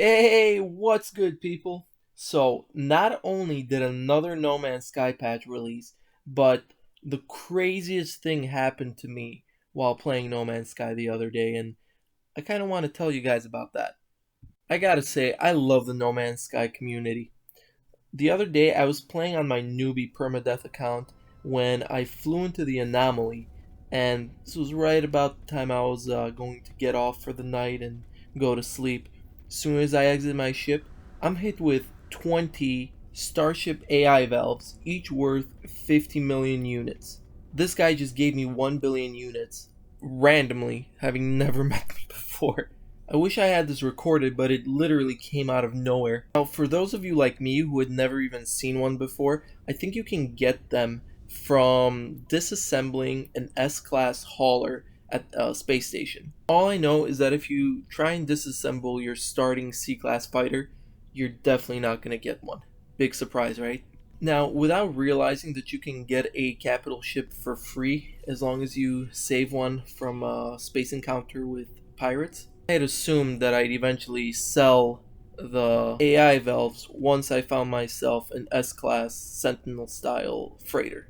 Hey, what's good, people? So, not only did another No Man's Sky patch release, but the craziest thing happened to me while playing No Man's Sky the other day, and I kind of want to tell you guys about that. I gotta say, I love the No Man's Sky community. The other day, I was playing on my newbie permadeath account when I flew into the anomaly, and this was right about the time I was going to get off for the night and go to sleep. As soon as I exit my ship, I'm hit with 20 Starship AI valves, each worth 50 million units. This guy just gave me 1 billion units, randomly, having never met me before. I wish I had this recorded, but it literally came out of nowhere. Now, for those of you like me who had never even seen one before, I think you can get them from disassembling an S-Class hauler at a space station. All I know is that if you try and disassemble your starting C-Class fighter, you're definitely not going to get one. Big surprise, right? Now, without realizing that you can get a capital ship for free as long as you save one from a space encounter with pirates, I had assumed that I'd eventually sell the AI valves once I found myself an S-Class Sentinel style freighter.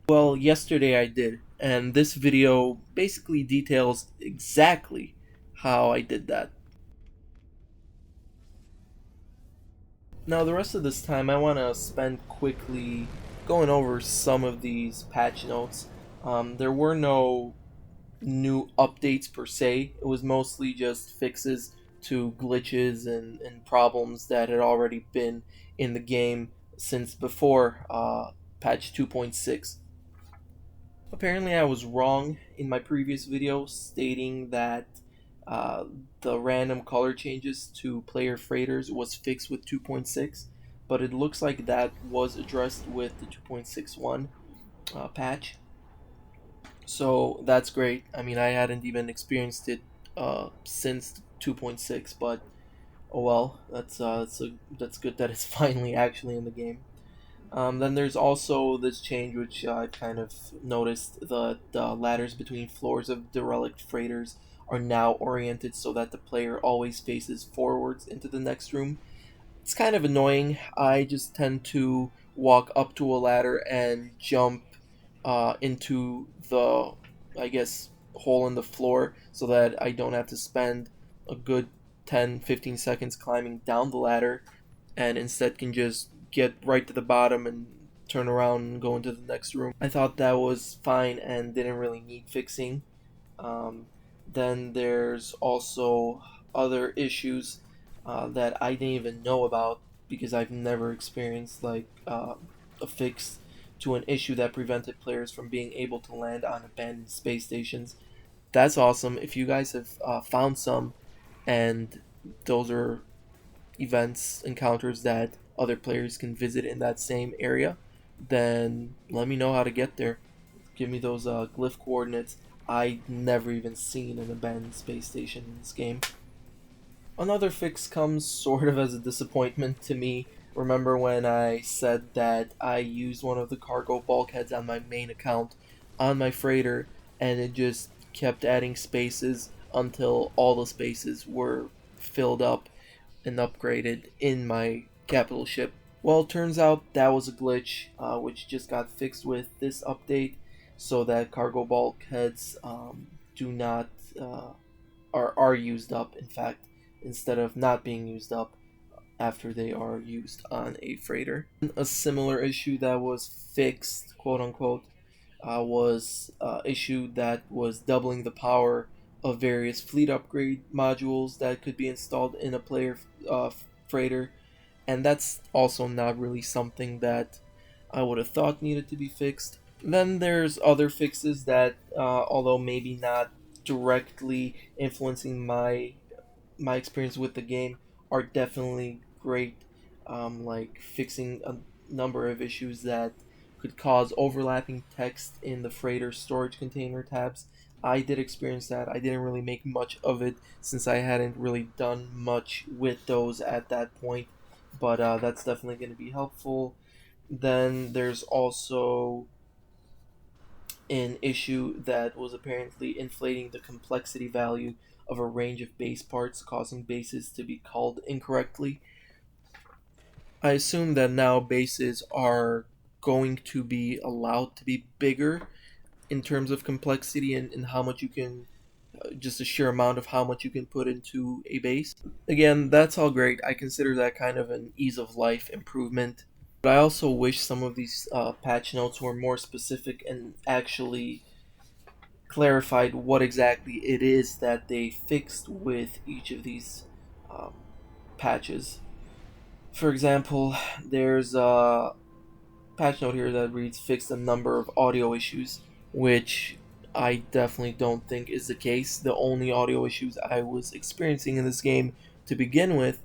Well, yesterday I did, and this video basically details exactly how I did that. Now, the rest of this time, I want to spend quickly going over some of these patch notes. There were no new updates per se, it was mostly just fixes to glitches and problems that had already been in the game since before patch 2.6. Apparently, I was wrong in my previous video stating that uh, the random color changes to player freighters was fixed with 2.6, but it looks like that was addressed with the 2.61 patch. So that's great. I mean, I hadn't even experienced it since 2.6, but oh well. That's good that it's finally actually in the game. Then there's also this change which I kind of noticed: the ladders between floors of derelict freighters are now oriented so that the player always faces forwards into the next room. It's kind of annoying. I just tend to walk up to a ladder and jump into the, I guess, hole in the floor so that I don't have to spend a good 10-15 seconds climbing down the ladder, and instead can just get right to the bottom and turn around and go into the next room. I thought that was fine and didn't really need fixing. Um, then there's also other issues that I didn't even know about because I've never experienced, like a fix to an issue that prevented players from being able to land on abandoned space stations. That's awesome. If you guys have found some and those are events, encounters that other players can visit in that same area, then let me know how to get there. Give me those glyph coordinates. I never even seen an abandoned space station in this game. Another fix comes sort of as a disappointment to me. Remember when I said that I used one of the cargo bulkheads on my main account on my freighter and it just kept adding spaces until all the spaces were filled up and upgraded in my capital ship? Well, it turns out that was a glitch, which just got fixed with this update, so that cargo bulkheads do not are used up. In fact, instead of not being used up after they are used on a freighter. A similar issue that was fixed, quote unquote, was issue that was doubling the power of various fleet upgrade modules that could be installed in a player freighter, and that's also not really something that I would have thought needed to be fixed. Then there's other fixes that, although maybe not directly influencing my experience with the game, are definitely great, like fixing a number of issues that could cause overlapping text in the freighter storage container tabs. I did experience that. I didn't really make much of it since I hadn't really done much with those at that point, but that's definitely going to be helpful. Then there's also an issue that was apparently inflating the complexity value of a range of base parts, causing bases to be called incorrectly. I assume that now bases are going to be allowed to be bigger in terms of complexity and how much you can, just a sheer amount of how much you can put into a base. Again, that's all great. I consider that kind of an ease of life improvement. But I also wish some of these patch notes were more specific and actually clarified what exactly it is that they fixed with each of these um, patches. For example, there's a patch note here that reads fixed a number of audio issues, which I definitely don't think is the case. The only audio issues I was experiencing in this game to begin with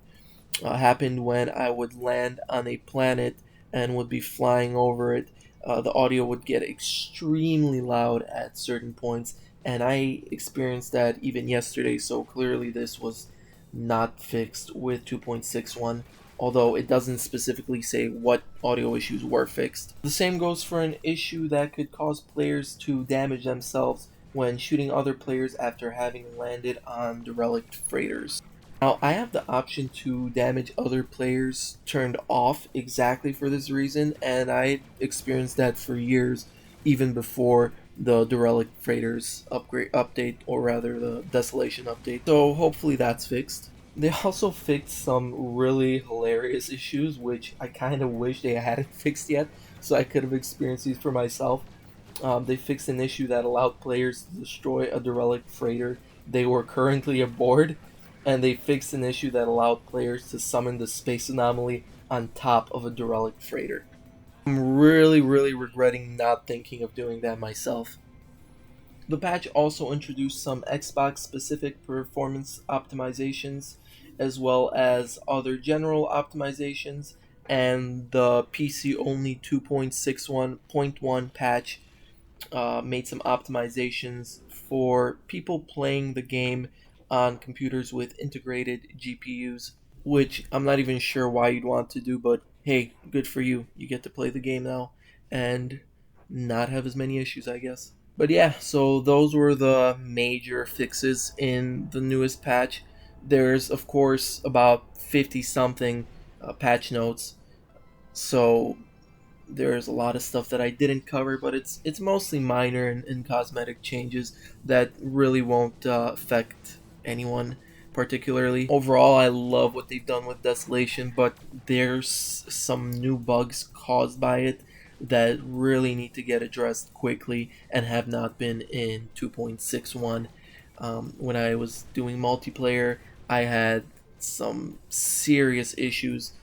happened when I would land on a planet and would be flying over it. The audio would get extremely loud at certain points, and I experienced that even yesterday, so clearly this was not fixed with 2.61, although it doesn't specifically say what audio issues were fixed. The same goes for an issue that could cause players to damage themselves when shooting other players after having landed on derelict freighters. Now, I have the option to damage other players turned off exactly for this reason, and I experienced that for years, even before the Derelict Freighters update, or rather the Desolation update. So hopefully that's fixed. They also fixed some really hilarious issues, which I kind of wish they hadn't fixed yet, so I could have experienced these for myself. They fixed an issue that allowed players to destroy a derelict freighter they were currently aboard, and they fixed an issue that allowed players to summon the space anomaly on top of a derelict freighter. I'm really regretting not thinking of doing that myself. The patch also introduced some Xbox specific performance optimizations, as well as other general optimizations, and the PC only 2.61.1 patch made some optimizations for people playing the game on computers with integrated GPUs, which I'm not even sure why you'd want to do, but hey, good for you. You get to play the game now and not have as many issues, I guess. But yeah, so those were the major fixes in the newest patch. There's, of course, about 50 something patch notes, so there's a lot of stuff that I didn't cover, but it's mostly minor and cosmetic changes that really won't affect anyone particularly. Overall, I love what they've done with Desolation, but there's some new bugs caused by it that really need to get addressed quickly and have not been in 2.61. When I was doing multiplayer, I had some serious issues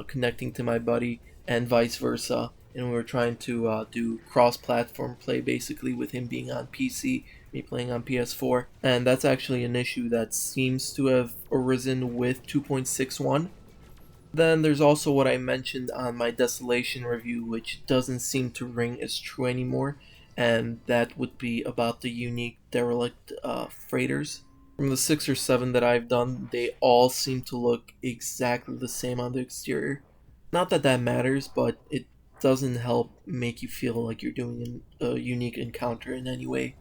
connecting to my buddy and vice versa, and we were trying to do cross-platform play basically with him being on PC, me playing on PS4, and that's actually an issue that seems to have arisen with 2.61. Then there's also what I mentioned on my Desolation review, which doesn't seem to ring as true anymore, and that would be about the unique derelict freighters. From the 6 or 7 that I've done, they all seem to look exactly the same on the exterior. Not that that matters, but it doesn't help make you feel like you're doing a unique encounter in any way.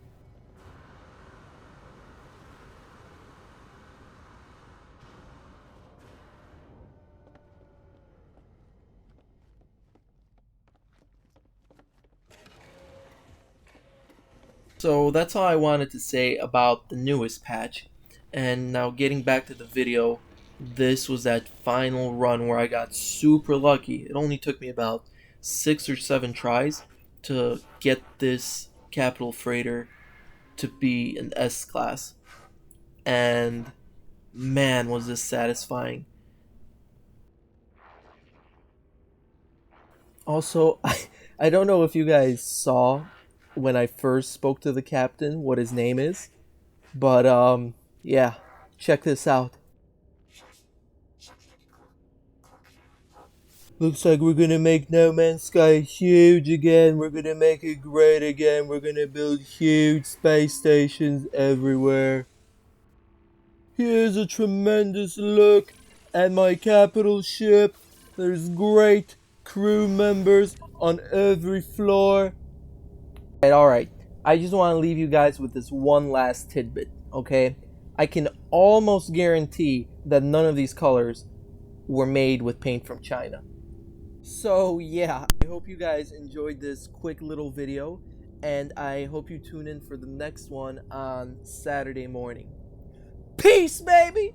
So that's all I wanted to say about the newest patch. And now getting back to the video, this was that final run where I got super lucky. It only took me about 6 or 7 tries to get this capital freighter to be an S class. And man, was this satisfying. Also, I don't know if you guys saw when I first spoke to the captain what his name is, but yeah, check this out. Looks like we're gonna make No Man's Sky huge again. We're gonna make it great again. We're gonna build huge space stations everywhere. Here's a tremendous look at my capital ship. There's great crew members on every floor. Alright. I just want to leave you guys with this one last tidbit, okay? I can almost guarantee that none of these colors were made with paint from China. So yeah, I hope you guys enjoyed this quick little video, and I hope you tune in for the next one on Saturday morning. Peace, baby!